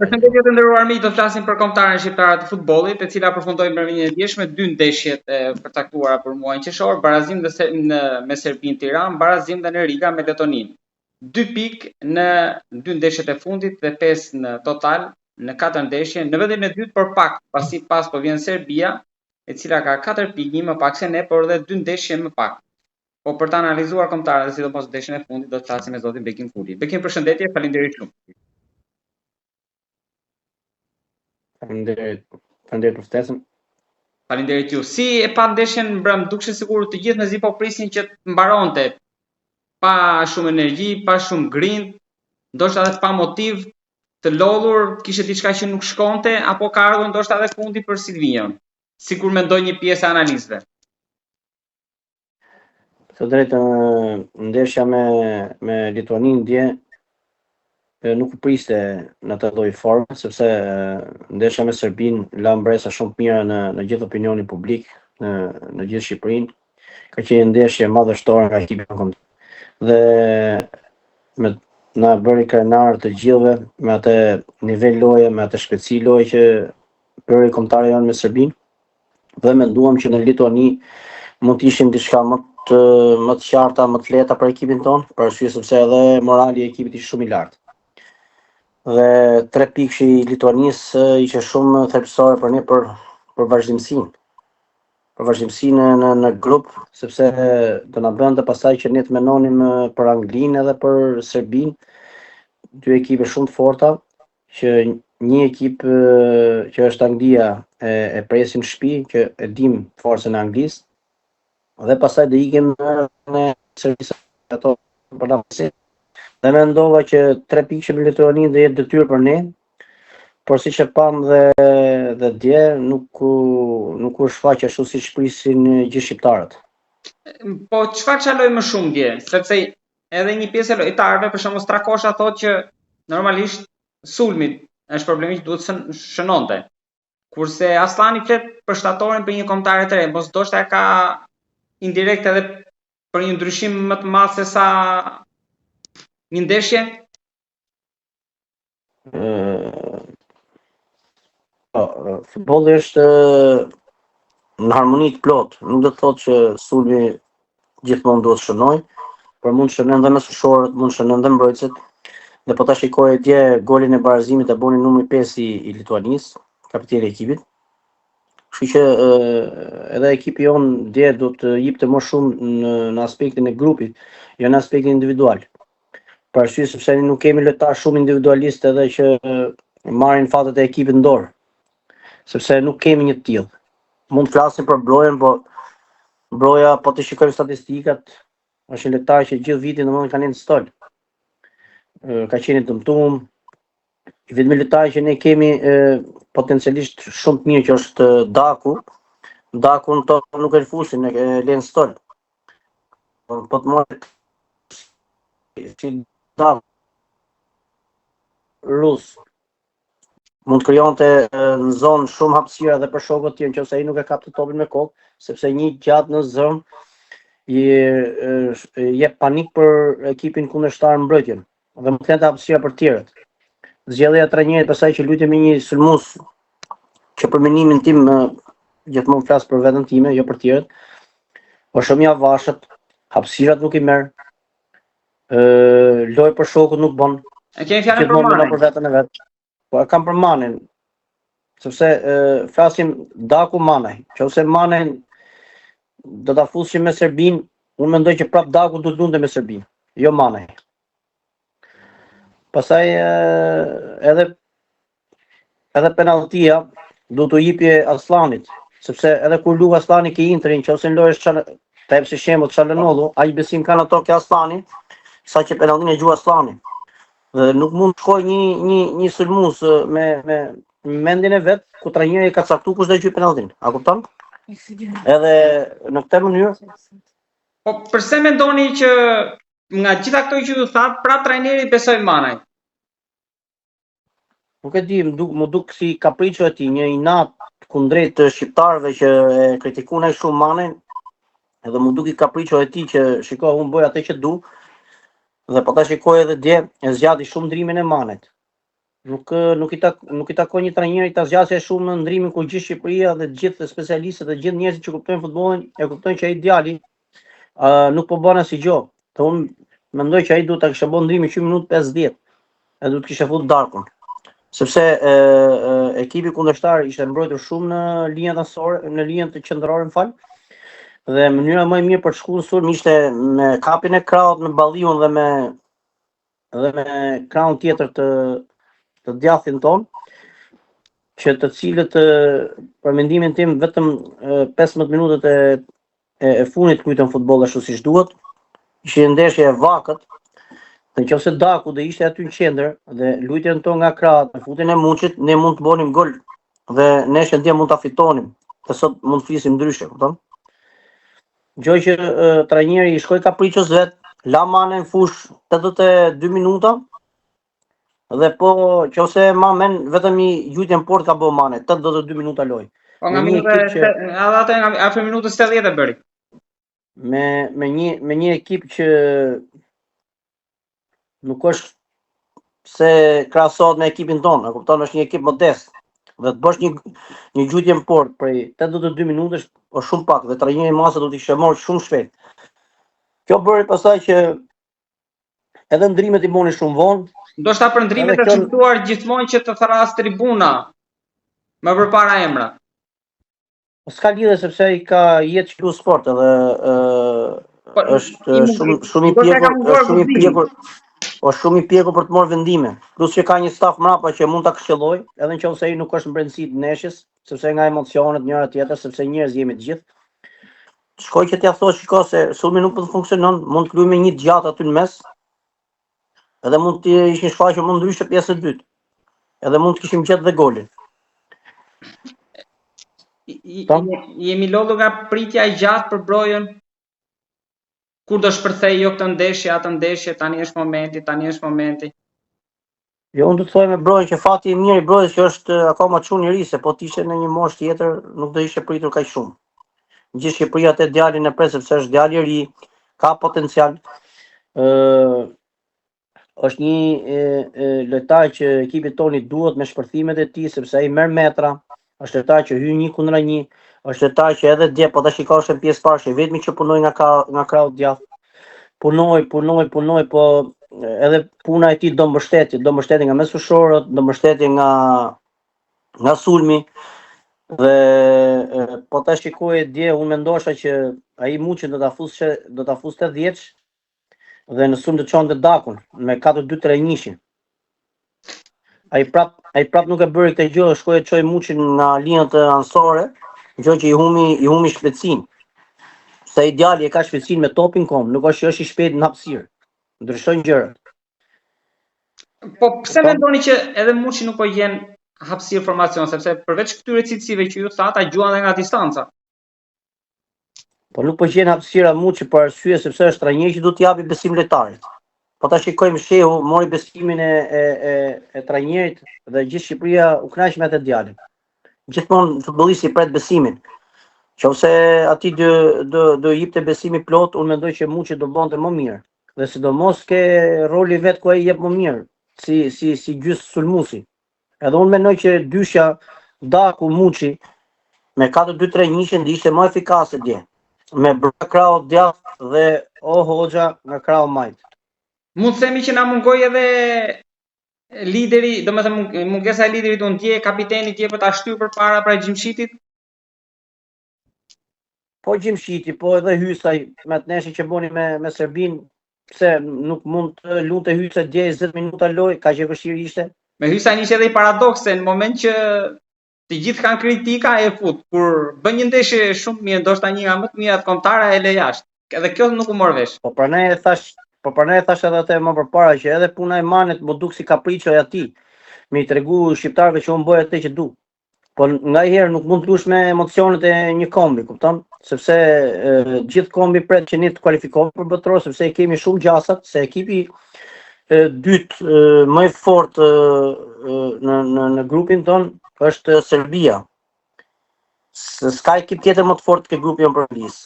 Përshëndetje të nderuar miq, do të flasim për kombëtaren shqiptare të futbollit, e cila përfundoi mbrëmjen e djeshme 2 ndeshjet e përcaktuara për muajin qershor, barazim me Serbinë Tiranë, barazim dhe në Riga me Letoninë. 2 pikë në 2 ndeshjet e fundit dhe 5 në total në 4 ndeshje. Në vendin e dytë për pak, pasi pas po vjen Serbia, e cila ka 4 pikë, një më pak se ne, por edhe 2 ndeshje më pak. Po për ta analizuar kombëtarët dhe sidomos ndeshjen e fundit, do të flasim me zotin Bekim Kuli. Bekim, përshëndetje, faleminderit shumë. Faleminderit për ftesën. Faleminderit ju. Si e pa ndeshjen mbrëm, dukshte sikur të gjithë mezi po prisnin që të mbaronte pa shumë energji, pa shumë grind, ndoshta edhe pa motiv të lodhur, kishte diçka që nuk shkonte apo ka ardhur ndoshta edhe fundi për Silvion, sikur mendoi një pjesë e analizëve. Të drejtë, ndeshja me Lituaninë dje nuk u priste në të lloj forme, sepse ndeshja me Serbinë la mbresa shumë të mira në gjithë opinionin publik, në gjithë Shqipërinë. Ka qenë ndeshje madhështore nga ekipi kombëtar. Dhe na bëri krenar të gjithëve me atë nivel loje, me atë shpejtësi loje që bëri kombëtarët janë me Serbinë. Dhe menduam që në Lituani mund të ishim diçka më të qarta, më të lehta për ekipin tonë, për arsye sepse edhe morali i ekipit ishte shumë i lartë. Dhe 3 pikë i Lituanisë ishte shumë thelbësore për ne për vazhdimsinë. Për vazhdimsinë në grup, sepse do na bënte pastaj që ne të mendonim për Anglinë edhe për Serbinë, 2 ekipe shumë të forta, që një ekip që është Anglia e presim në shtëpi, që e dim forcën e Anglisë, dhe pastaj do ikim në servisat ato për nasin. Dhe mendova që 3 pikë me Lituaninë do jetë detyrë për ne, por siç e pam dhe dje nuk u shfaq ashtu siç prisin gjithë shqiptarët. Po çfarë çaloi më shumë dje? Sepse edhe një pjesë e lojtarëve, për shembull Strakosha thotë që normalisht sulmi është problemi që duhet të shënonte. Kurse Aslani flet për shtatorin për një kombëtar të re, mos ndoshta ka indirekt edhe për një ndryshim më të madh se sa një ndeshje? Futbolli është në harmoni të plotë. Nuk do të thotë që sulmi gjithmonë duhet shënoj, por mund të shënojnë dhe mesfushorët, mund të shënojnë dhe mbrojtësit. Dhe po ta shikoj dje golin e barazimit e buni numri 5 i Lituanisë, kapiteni i ekipit. Kështu që edhe ekipi jonë dje do të jepte më shumë në aspektin e grupit, jo në aspektin individual. Për arsye sepse ne nuk kemi lojtarë shumë individualistë edhe që marrin fatet e ekipit në dorë. Sepse nuk kemi një të tillë. Mund të flasim për Brojën, po Broja po të shikojmë statistikat, është një lojtar që gjithë vitin domosdoshmë ka në stol. Ka qenë dëmtuar. Vetëm lojtari që ne kemi potencialisht shumë të mirë që është Daku. Dakun nuk e fusin, e lën stol. Po të marrë si Daku rus mund të krijonte në zonë shumë hapësira dhe për shokët tjerë nëse ai nuk e kap të topin me kokë, sepse një gjatë në zëm i jep panik për ekipin kundërshtar në mbrojtjen dhe më të hapësira për tjerët. Zgjedhja e trajnerit pasaj që lutem me një sulmues që për mendimin tim gjithmonë flas për veten time, jo për tjerët. Po shumë ja vashët, hapësirat nuk i merr. Loj për shokut nuk bën. E kemi fjalën për Manin. Për veten e vet. Po e kam për Manin. Sepse flasim Daku Manaj. Nëse Manin do ta fusim me Serbinë, unë mendoj që prap Daku do të lundte me Serbinë, jo Manaj. Pastaj edhe penaltia do t'u jepje Aslanit, sepse edhe kur lu Aslani ke Interin, nëse lojësh ta jep si shembull Çalhanoğlu, ai besim kanë ato ke Aslani, saqë penaltin e gjuaj Aslani. Dhe nuk mund të shkoj një sulmues me mendjen e vet, ku trajneri ka caktuar kush do të gjej penaltin. A kupton? Edhe në këtë mënyrë. Po pse mendoni që nga gjitha këto që ju thatë, pra trajneri besoj Manaj? Nuk e di, më duk si kapriço e tij, një inat kundrejt të shqiptarëve që e kritikojnë ai shumë Manajin, edhe më duk i kapriço e tij që shiko, unë bëj atë që du, dhe po ta shikoj edhe dje, e zgjati shumë ndrimin e Manajit. Nuk i takon një trajneri ta zgjasë shumë në ndrimin kur gjithë Shqipëria dhe gjithë specialistët dhe gjithë njerëzit që kuptojnë futbollin e kuptojnë që ai djali nuk po bën asgjë gjë. Të unë mendoj që ai duhet ta kishte bën ndrimin 1 minutë 50. E duhet kishte fut darkun. Sepse ekipi kundërshtar ishte mbrojtur shumë në linjën anësore, në linjën të qendrore, më fal. Dhe mënyra më e mirë për të shkuar sulm ishte me kapin e krahut në balliun dhe me krahun tjetër të djathin ton, që të cilët për mendimin tim vetëm 15 minutët e fundit kujtën futboll ashtu siç duhet. Ishte ndeshje e vakët. Dhe nëse Daku do ishte aty në qendër dhe lutjen tonë nga krahët me futjen e Muçit, ne mund të bënim gol dhe ne shëndje mund ta fitonim. Dhe sot mund të flisim ndryshe, kupton? Gjë që trajneri i shkoi kapriços vet, la Mane në fush 82 minuta. Dhe po nëse ma men vetëm i gjujtjen port ka bë Mane, 82 minuta loj. Po nga atë nga afër minutës 80 e bëri. Me një ekip që nuk është se krahasohet me ekipin tonë, e kupton, është një ekip modest. Dhe të bësh një gjujtje në port prej 82 minutësh është shumë pak dhe trajneri masa do t'i kishte marrë shumë shpejt. Kjo bëri pastaj që edhe ndrimet i bënin shumë vonë. Ndoshta për ndrimet e shqiptuar gjithmonë që të tharras tribuna më përpara emra. S'ka lidhje sepse ai ka jetë që lu sport edhe është shumë i pjekur për të marrë vendime. Plus që ka një staf mbrapa që mund ta këshillojë, edhe nëse ai nuk është në brendësi të neshjes, sepse nga emocionet njëra tjetër, sepse njerëz jemi të gjithë. Shkoj që t'ia thosh shiko se sulmi nuk po funksionon, mund të luajmë një gjatë aty në mes. Edhe mund të ishin shfaqur më ndryshe pjesë e dytë. Edhe mund të kishim gjetë dhe golin. Jemi lodhur nga pritja e gjatë për brojën. Kur do shpërthej jo këtë ndeshje, atë ndeshje, tani është momenti. Jo, unë do të thoj me brojën që fati i mirë i brojës që është akoma çun i ri, se po të ishte në një moshë tjetër, nuk do ishte pritur kaq shumë. Gjithë Shqipëria te djalin e pres sepse është djalë i ri, ka potencial. Është një lojtar që ekipit toni duhet me shpërthimet e tij sepse ai merr metra, është lojtar që hyn 1-1, është lojtar që edhe dje po ta shikosh në pjesë parë, që vetëm që punoi nga krahu djath. Punoi, po edhe puna e tij do mbështetje nga mesushorët, do mbështetje nga sulmi. Dhe po ta shikoj dje, unë mendosha që ai Muçi do ta fuste 10 dhe në sulm të çonte Dakun me 4-2-3-1. Ai prap nuk e bëri këtë gjë, shkoi të çoi Muçin nga linjat anësore, gjë që i humi shpejtësinë. Se ideali e ka shpejtësinë me topin kom, nuk është që është i shpejt në hapësirë. Ndryshojnë gjërat. Po pse mendoni që edhe Muçi nuk po gjen hapësirë formacion, sepse përveç këtyre cilësive që ju thatë, gjuan edhe nga distanca. Po nuk po gjen hapësira Muçi për arsye sepse është trajner që do t'i japi besim lojtarit. Po ta shikojmë Shehu mori besimin e trajnerit dhe gjithë Shqipëria u kënaq me atë djalin. Gjithmonë futbollisti pret besimin. Nëse aty do jepte besimi plot, unë mendoj që Muçi do bënte më mirë. Dhe sidomos ke roli vet ku ai jep më mirë, si gjys sulmuesi. Edhe unë mendoj që dyshja Daku Muçi me 4-2-3-1 ishte më efikase dje. Me krahu djath dhe Hoxha nga krahu majt. Mund të themi që na mungoi edhe lideri, domethënë mungesa e liderit unë dje, kapiteni dje për ta shtyr përpara pra Gjimshitit. Po Gjimshiti, po edhe Hysaj me atë neshje që bëni me Serbin, pse nuk mund të lunte Hysa dje 20 minuta loj, kaq e vështirë ishte. Me Hysaj ishte edhe i paradokse në moment që të gjithë kanë kritika e fut, kur bën një ndeshje shumë mirë, ndoshta një nga më të mirat kombëtare e le jashtë. Edhe kjo nuk u mor vesh. Po pranaj e thash edhe atë më përpara që edhe puna e Manet më duk si kapriço e atij. Me i tregu shqiptarëve që unë bëj atë që du. Po nga herë nuk mund të lush me emocionet e një kombi, kupton? Sepse gjithë kombi pret që ne të kualifikohemi për botror, sepse kemi shumë gjasat, se ekipi dytë më i fortë në grupin ton është Serbia. S'ka ekip tjetër më të fortë ke grupi jonë për Anglisë.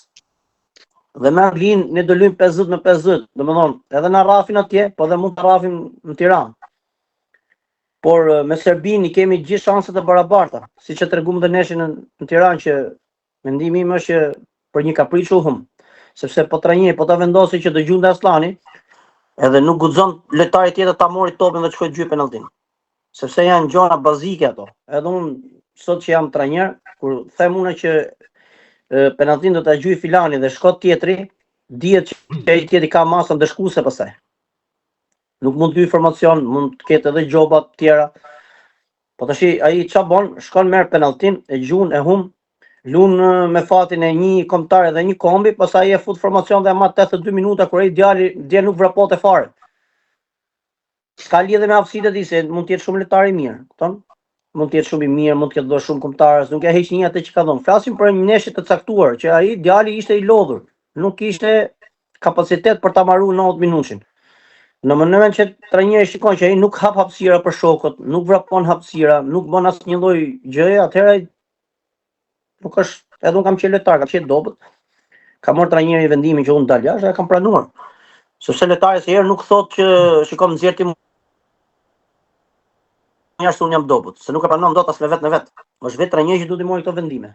Dhe me Anglinë ne do luajmë 50-50, domethënë edhe na rrafin atje, po dhe mund të rrafim në Tiranë. por me Serbinë i kemi gjithë shanset e barabarta, siç e treguam dhe neshin në Tiranë që mendimi im është që për një kapriç u hum, sepse po 3-1 po ta vendosi që dëgjonte Aslani, edhe nuk guxon lojtari tjetër ta mori topin dhe të shkojë gjy penalltin. Sepse janë gjëra bazike ato. Edhe unë sot që jam trajner, kur them unë që penalltin do ta gjyj filani dhe shkot tjetri, dihet që ai tjetri ka masën dëshkuese pastaj. Nuk mund të hyj informacion, mund të ketë edhe gjoba të tjera. Po tash ai ç'a bën? Shkon merr penalltin, e gjun, e hum, lun me fatin e një kombëtar dhe një kombi, pastaj e fut formacion dhe ma 82 minuta kur ai dje nuk vrapote fare. S'ka lidhje me aftësitë e tij, se mund të jetë shumë lojtar i mirë, kupton? Mund të jetë shumë i mirë, mund të ketë dhënë shumë kombëtarës, nuk e heq një atë që ka dhënë. Flasim për një neshje të caktuar, që ai djali ishte i lodhur, nuk kishte kapacitet për ta marruar 90 minutin. Në mënyrën që trajneri shikon që ai nuk hap hapësira për shokët, nuk vrapon hapësira, nuk bën asnjë lloj gjëje, atëherë nuk është, edhe un kam qenë lojtar, kam qenë dobët. Ka marrë trajneri vendimin që unë dal jashtë, e kam pranuar. Sepse lojtari se herë nuk thotë që shikon nxjerr ti jashtë unë jam dobët, se nuk e pranon dot as me vetë në vetë. Është vetë trajneri që duhet të marrë këto vendime.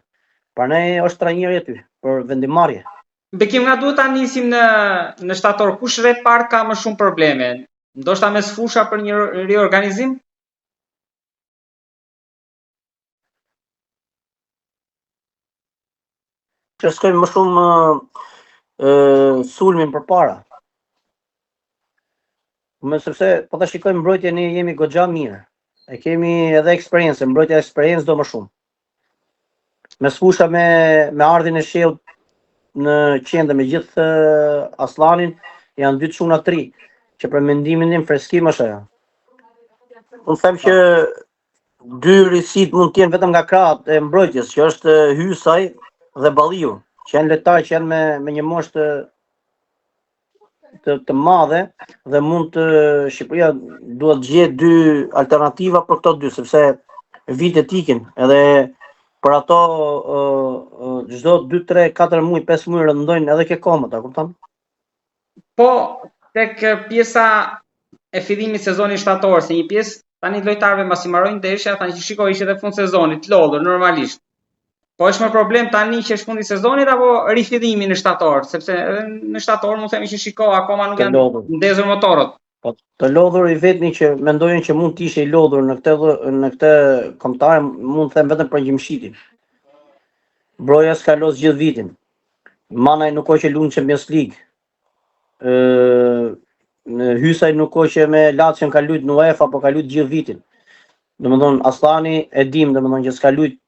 Prandaj është trajneri aty për vendimarrje. Bekim, nga duhet ta nisim në shtator, kush rreth part ka më shumë probleme? Ndoshta mes fusha për një riorganizim? Që shkojmë më shumë sulmin përpara. Sepse po ta shikojmë mbrojtjen, ne jemi goxha mirë. E kemi edhe eksperiencë, mbrojtja eksperiencë do më shumë. Mes fusha me ardhin e Shehut në qendër me gjithë Aslanin, janë 2 çuna 3, që për mendimin tim freskim është ajo. Unë them që 2 risit mund të jenë vetëm nga krahët e mbrojtjes, që është Hysaj dhe Balliu, që janë lojtarë që janë me një moshë të madhe dhe mund të Shqipëria duhet gjetë 2 alternativa për këto 2, sepse vitet ikin edhe për ato çdo 2, 3, 4 muaj, 5 muaj rëndojnë edhe ke komët, a kupton? Po, tek pjesa e fillimit sezonit shtator, se një pjesë tani lojtarëve mbasi mbarojnë ndeshja, tani që shikoj ishte edhe fund sezonit, lodhur normalisht. Po është më problem tani që është fundi sezonit apo rifillimi në shtator, sepse edhe në shtator mund të themi që shiko akoma nuk janë ndezur motorët. Po të lodhur i vetmi që mendojnë që mund të ishte i lodhur në këtë kombëtar, mund të them vetëm për Gjimshitin. Broja s'ka los gjithë vitin. Manaj nuk ka që luan Champions League. Hysaj nuk ka që me Lazio ka luajtur në UEFA, po ka luajtur gjithë vitin. Domethënë Aslani e dim, domethënë që s'ka luajtur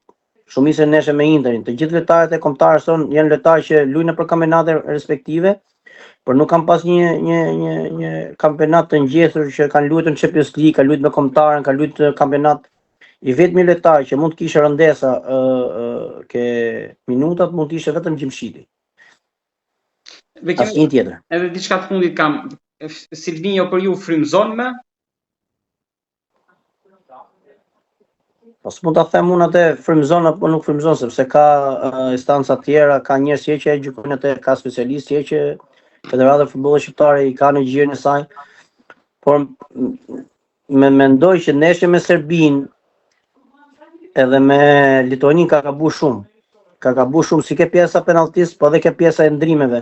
shumicën e neshe me Interin. Të gjithë lojtarët e kombëtarës son janë lojtarë që luajnë për kampionate respektive, por nuk kanë pas një kampionat të ngjeshur që kanë luajtur në Champions League, kanë luajtur me kombëtarën, kanë luajtur kampionat. I vetmi lojtar që mund të kishte rëndesa ke minutat mund të ishte vetëm Gjimshiti. Asnjë tjetër. Edhe diçka të fundit kam, Silvinho për ju frymëzon më? Po s'mund ta them unë atë frymëzon apo nuk frymëzon, sepse ka instanca të tjera, ka njerëz që e gjykojnë atë, ka specialistë që Federata e Futbollit Shqiptare i ka në gjirin e saj. Por mendoj që ndeshja me Serbinë edhe me Lituanin ka gabu shumë. Ka gabu shumë si ke pjesa penaltis, po edhe ke pjesa e ndrimeve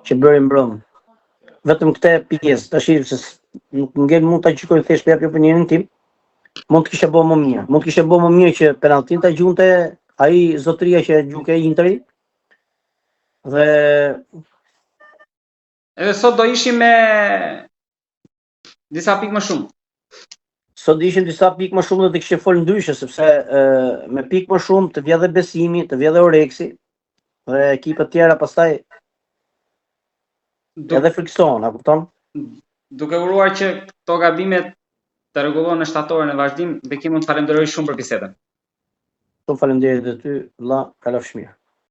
që bëri mbrëm. Vetëm këtë pjesë, tash nuk ngel mund ta gjykoj thjesht për opinionin tim. Mund të kishte bëu më mirë. Mund të kishte bëu më mirë që penaltin ta gjunte ai zotëria që gjuke Interi. Dhe edhe sot do ishim me disa pikë më shumë. Sot ishin disa pikë më shumë dhe të kishte fol ndryshe, sepse me pikë më shumë të vjedhë Besimi, të vjedhë Oreksi dhe ekipet tjera pastaj edhe frikson, a kupton? Duke uruar që këto gabimet të rregullohen në shtatorën e vazhdim, Bekim, unë të falenderoj shumë për bisedën. Shumë faleminderit edhe ty, vëlla, kalofsh mirë.